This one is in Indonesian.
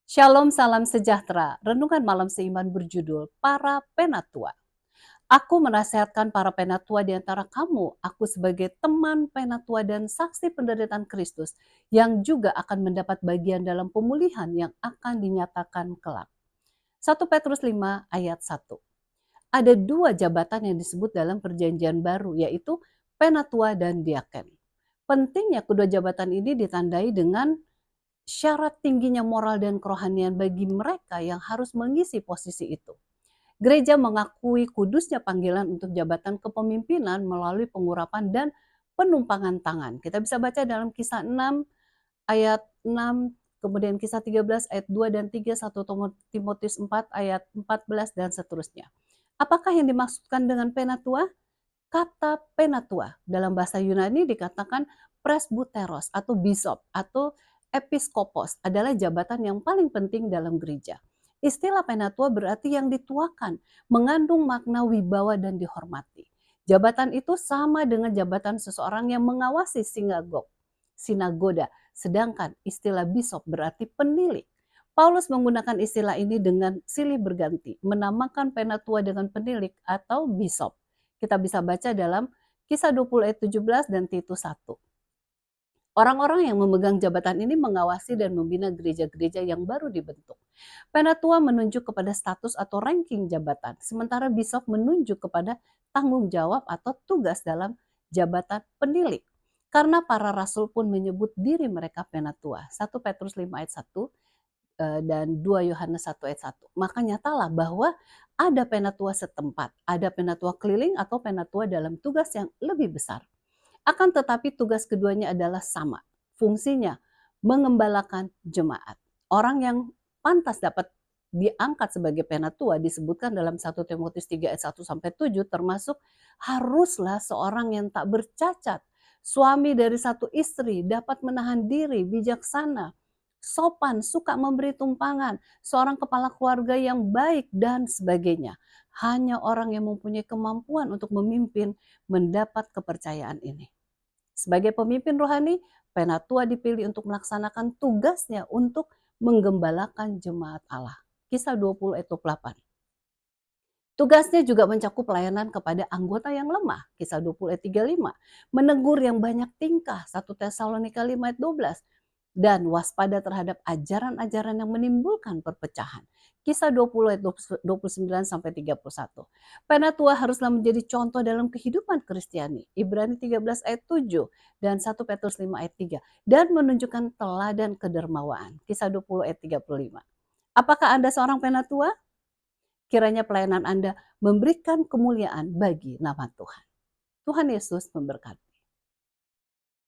Shalom, salam sejahtera. Renungan malam seiman berjudul Para Penatua. Aku menasihatkan para penatua di antara kamu, aku sebagai teman penatua dan saksi penderitaan Kristus, yang juga akan mendapat bagian dalam pemulihan yang akan dinyatakan kelak. 1 Petrus 5 ayat 1. Ada dua jabatan yang disebut dalam perjanjian baru, yaitu penatua dan diaken. Pentingnya kedua jabatan ini ditandai dengan syarat tingginya moral dan kerohanian bagi mereka yang harus mengisi posisi itu. Gereja mengakui kudusnya panggilan untuk jabatan kepemimpinan melalui pengurapan dan penumpangan tangan. Kita bisa baca dalam Kisah 6 ayat 6, kemudian Kisah 13 ayat 2 dan 3, 1 Timotius 4 ayat 14 dan seterusnya. Apakah yang dimaksudkan dengan penatua? Kata penatua dalam bahasa Yunani dikatakan presbuteros atau bishop atau episkopos adalah jabatan yang paling penting dalam gereja. Istilah penatua berarti yang dituakan, mengandung makna wibawa dan dihormati. Jabatan itu sama dengan jabatan seseorang yang mengawasi sinagoda, sedangkan istilah bishop berarti penilik. Paulus menggunakan istilah ini dengan silih berganti, menamakan penatua dengan penilik atau bishop. Kita bisa baca dalam Kisah 20 ayat 17 dan Titus 1. Orang-orang yang memegang jabatan ini mengawasi dan membina gereja-gereja yang baru dibentuk. Penatua menunjuk kepada status atau ranking jabatan, sementara bishop menunjuk kepada tanggung jawab atau tugas dalam jabatan penilik. Karena para rasul pun menyebut diri mereka penatua. 1 Petrus 5 ayat 1 dan 2 Yohanes 1 ayat 1. Maka nyatalah bahwa ada penatua setempat, ada penatua keliling atau penatua dalam tugas yang lebih besar. Akan tetapi tugas keduanya adalah sama. Fungsinya mengembalakan jemaat. Orang yang pantas dapat diangkat sebagai penatua disebutkan dalam 1 Timotius 3 ayat 1 sampai 7, termasuk haruslah seorang yang tak bercacat, suami dari satu istri, dapat menahan diri, bijaksana, sopan, suka memberi tumpangan, seorang kepala keluarga yang baik, dan sebagainya. Hanya orang yang mempunyai kemampuan untuk memimpin mendapat kepercayaan ini. Sebagai pemimpin rohani, penatua dipilih untuk melaksanakan tugasnya untuk menggembalakan jemaat Allah. Kisah 20 ayat 28. Tugasnya juga mencakup pelayanan kepada anggota yang lemah, Kisah 20 ayat 35, menegur yang banyak tingkah, 1 Tesalonika 5 ayat 12, dan waspada terhadap ajaran-ajaran yang menimbulkan perpecahan. Kisah 20 ayat 29 sampai 31. Penatua haruslah menjadi contoh dalam kehidupan Kristiani. Ibrani 13 ayat 7 dan 1 Petrus 5 ayat 3, dan menunjukkan teladan kedermawaan. Kisah 20 ayat 35. Apakah Anda seorang penatua? Kiranya pelayanan Anda memberikan kemuliaan bagi nama Tuhan. Tuhan Yesus memberkati.